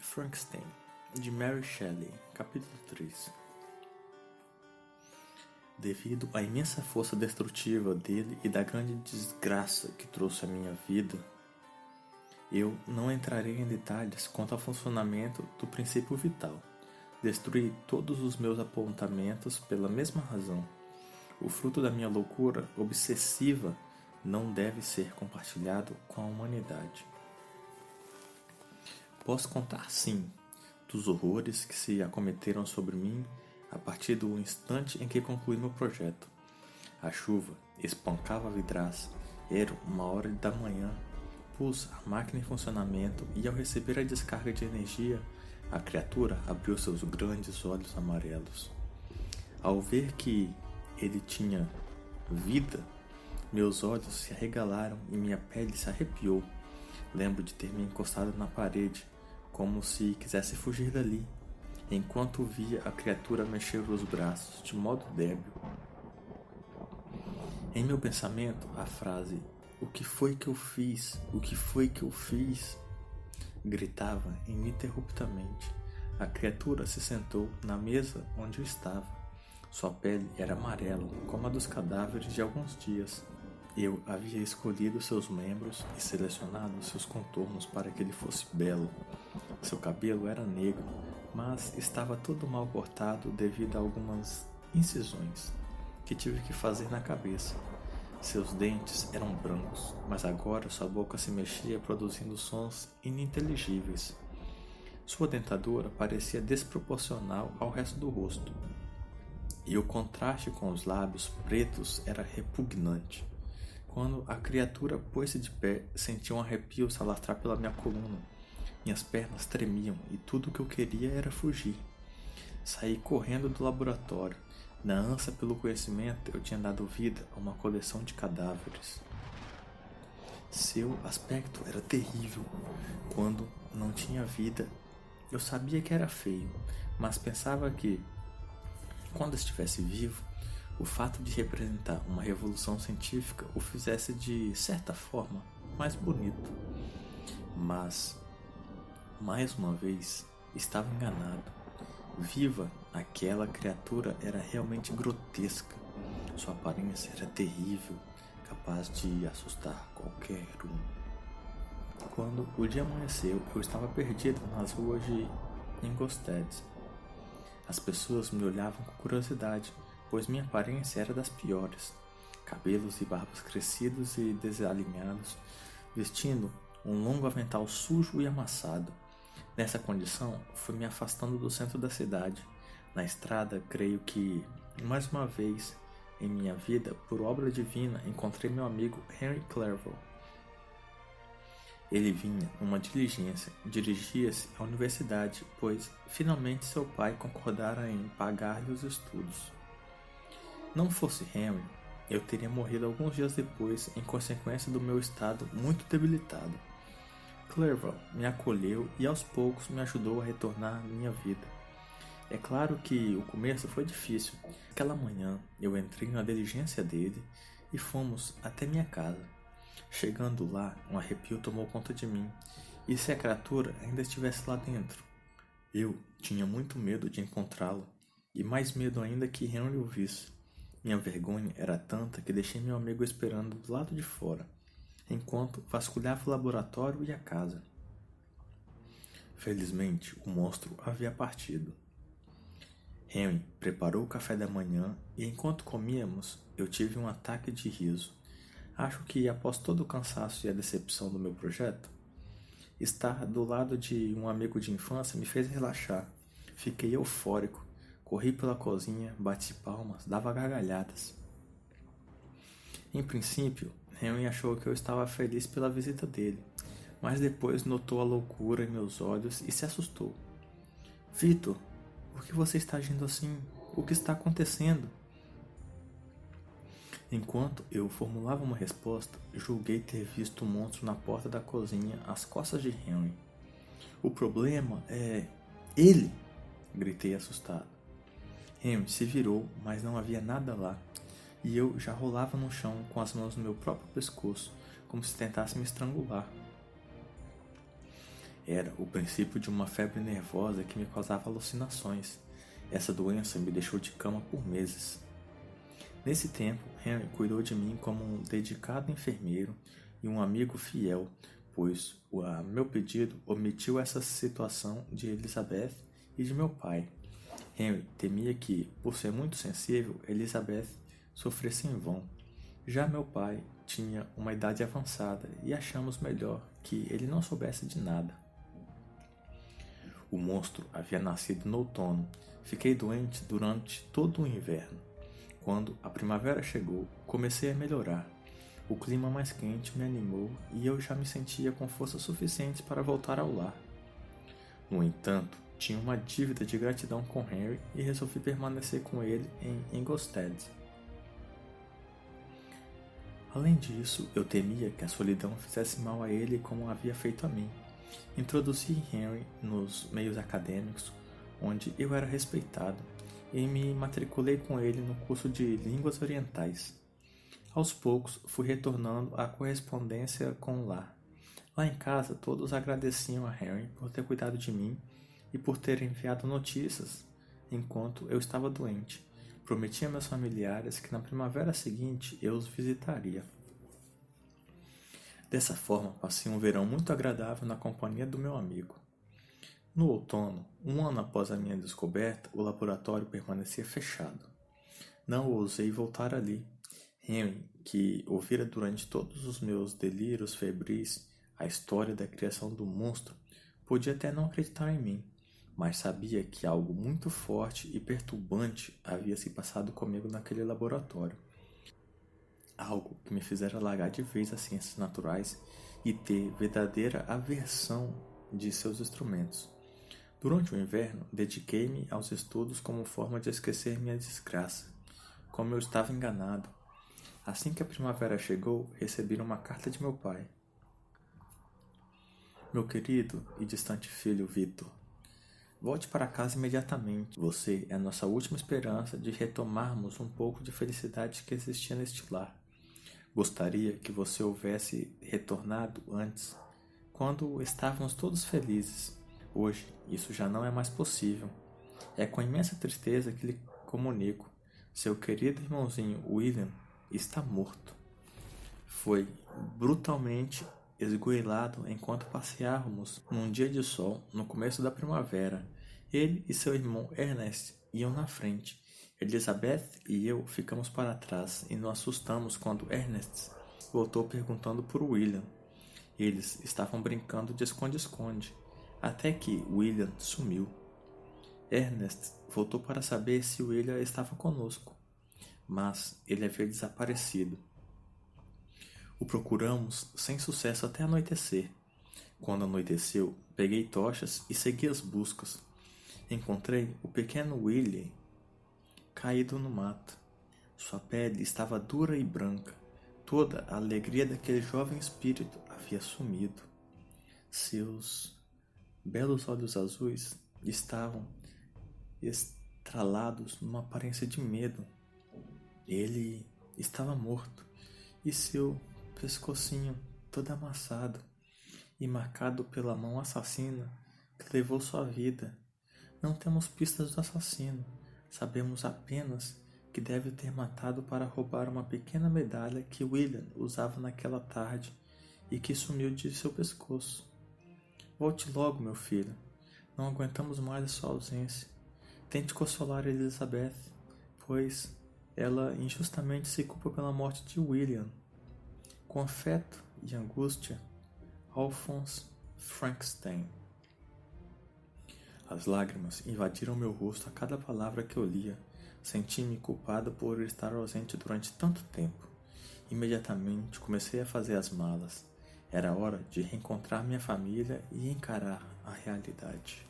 Frankenstein, de Mary Shelley, capítulo 3. Devido à imensa força destrutiva dele e da grande desgraça que trouxe à minha vida, eu não entrarei em detalhes quanto ao funcionamento do princípio vital. Destruí todos os meus apontamentos pela mesma razão. O fruto da minha loucura obsessiva não deve ser compartilhado com a humanidade. Posso contar, sim, dos horrores que se acometeram sobre mim a partir do instante em que concluí meu projeto. A chuva espancava a vidraça, era 1h da manhã, pus a máquina em funcionamento e, ao receber a descarga de energia, a criatura abriu seus grandes olhos amarelos. Ao ver que ele tinha vida, meus olhos se arregalaram e minha pele se arrepiou. Lembro de ter me encostado na parede, como se quisesse fugir dali, enquanto via a criatura mexer os braços de modo débil. Em meu pensamento, a frase "O que foi que eu fiz? O que foi que eu fiz?" gritava ininterruptamente. A criatura se sentou na mesa onde eu estava. Sua pele era amarela, como a dos cadáveres de alguns dias. Eu havia escolhido seus membros e selecionado seus contornos para que ele fosse belo. Seu cabelo era negro, mas estava todo mal cortado devido a algumas incisões que tive que fazer na cabeça. Seus dentes eram brancos, mas agora sua boca se mexia produzindo sons ininteligíveis. Sua dentadura parecia desproporcional ao resto do rosto, e o contraste com os lábios pretos era repugnante. Quando a criatura pôs-se de pé, senti um arrepio se alastrar pela minha coluna. Minhas pernas tremiam e tudo o que eu queria era fugir. Saí correndo do laboratório. Na ânsia pelo conhecimento, eu tinha dado vida a uma coleção de cadáveres. Seu aspecto era terrível. Quando não tinha vida, eu sabia que era feio, mas pensava que, quando estivesse vivo, o fato de representar uma revolução científica o fizesse, de certa forma, mais bonito. Mas, mais uma vez, estava enganado. Viva, aquela criatura era realmente grotesca. Sua aparência era terrível, capaz de assustar qualquer um. Quando o dia amanheceu, eu estava perdido nas ruas de Ingolstadt. As pessoas me olhavam com curiosidade, pois minha aparência era das piores. Cabelos e barbas crescidos e desalinhados, vestindo um longo avental sujo e amassado. Nessa condição, fui me afastando do centro da cidade. Na estrada, creio que, mais uma vez em minha vida, por obra divina, encontrei meu amigo Henry Clerval. Ele vinha numa diligência, dirigia-se à universidade, pois finalmente seu pai concordara em pagar-lhe os estudos. Não fosse Henry, eu teria morrido alguns dias depois em consequência do meu estado muito debilitado. Clerval me acolheu e aos poucos me ajudou a retornar à minha vida. É claro que o começo foi difícil. Aquela manhã eu entrei na diligência dele e fomos até minha casa. Chegando lá, um arrepio tomou conta de mim. E se a criatura ainda estivesse lá dentro? Eu tinha muito medo de encontrá-lo, e mais medo ainda que Henry o visse. Minha vergonha era tanta que deixei meu amigo esperando do lado de fora, enquanto vasculhava o laboratório e a casa. Felizmente, o monstro havia partido. Henry preparou o café da manhã e, enquanto comíamos, eu tive um ataque de riso. Acho que, após todo o cansaço e a decepção do meu projeto, estar do lado de um amigo de infância me fez relaxar. Fiquei eufórico, corri pela cozinha, bati palmas, dava gargalhadas. Em princípio, Henry achou que eu estava feliz pela visita dele, mas depois notou a loucura em meus olhos e se assustou. "Victor, por que você está agindo assim? O que está acontecendo?" Enquanto eu formulava uma resposta, julguei ter visto o monstro na porta da cozinha às costas de Henry. "O problema é... ele!" gritei assustado. Henry se virou, mas não havia nada lá, e eu já rolava no chão com as mãos no meu próprio pescoço, como se tentasse me estrangular. Era o princípio de uma febre nervosa que me causava alucinações. Essa doença me deixou de cama por meses. Nesse tempo, Henry cuidou de mim como um dedicado enfermeiro e um amigo fiel, pois, a meu pedido, omitiu essa situação de Elizabeth e de meu pai. Henry temia que, por ser muito sensível, Elizabeth sofresse em vão. Já meu pai tinha uma idade avançada e achamos melhor que ele não soubesse de nada. O monstro havia nascido no outono. Fiquei doente durante todo o inverno. Quando a primavera chegou, comecei a melhorar. O clima mais quente me animou e eu já me sentia com forças suficientes para voltar ao lar. No entanto, tinha uma dívida de gratidão com Henry e resolvi permanecer com ele em Ingolstadt. Além disso, eu temia que a solidão fizesse mal a ele como havia feito a mim. Introduzi Henry nos meios acadêmicos, onde eu era respeitado, e me matriculei com ele no curso de Línguas Orientais. Aos poucos, fui retornando à correspondência com o lar. Lá em casa, todos agradeciam a Henry por ter cuidado de mim e por ter enviado notícias enquanto eu estava doente. Prometi a meus familiares que na primavera seguinte eu os visitaria. Dessa forma, passei um verão muito agradável na companhia do meu amigo. No outono, um ano após a minha descoberta, o laboratório permanecia fechado. Não ousei voltar ali. Henry, que ouvira durante todos os meus delírios febris a história da criação do monstro, podia até não acreditar em mim, mas sabia que algo muito forte e perturbante havia se passado comigo naquele laboratório. Algo que me fizera largar de vez as ciências naturais e ter verdadeira aversão de seus instrumentos. Durante o inverno, dediquei-me aos estudos como forma de esquecer minha desgraça. Como eu estava enganado. Assim que a primavera chegou, recebi uma carta de meu pai. Meu querido e distante filho Victor, volte para casa imediatamente. Você é a nossa última esperança de retomarmos um pouco de felicidade que existia neste lar. Gostaria que você houvesse retornado antes, quando estávamos todos felizes. Hoje, isso já não é mais possível. É com imensa tristeza que lhe comunico. Seu querido irmãozinho William está morto. Foi brutalmente esgoelado enquanto passeávamos num dia de sol no começo da primavera. Ele e seu irmão Ernest iam na frente. Elizabeth e eu ficamos para trás e nos assustamos quando Ernest voltou perguntando por William. Eles estavam brincando de esconde-esconde, até que William sumiu. Ernest voltou para saber se William estava conosco, mas ele havia desaparecido. O procuramos sem sucesso até anoitecer. Quando anoiteceu, peguei tochas e segui as buscas. Encontrei o pequeno Willie caído no mato. Sua pele estava dura e branca. Toda a alegria daquele jovem espírito havia sumido. Seus belos olhos azuis estavam estralados numa aparência de medo. Ele estava morto e seu pescocinho todo amassado e marcado pela mão assassina que levou sua vida. Não temos pistas do assassino. Sabemos apenas que deve ter matado para roubar uma pequena medalha que William usava naquela tarde e que sumiu de seu pescoço. Volte logo, meu filho. Não aguentamos mais a sua ausência. Tente consolar Elizabeth, pois ela injustamente se culpa pela morte de William. Com afeto e angústia, Alphonse Frankenstein. As lágrimas invadiram meu rosto a cada palavra que eu lia. Senti-me culpado por estar ausente durante tanto tempo. Imediatamente comecei a fazer as malas. Era hora de reencontrar minha família e encarar a realidade.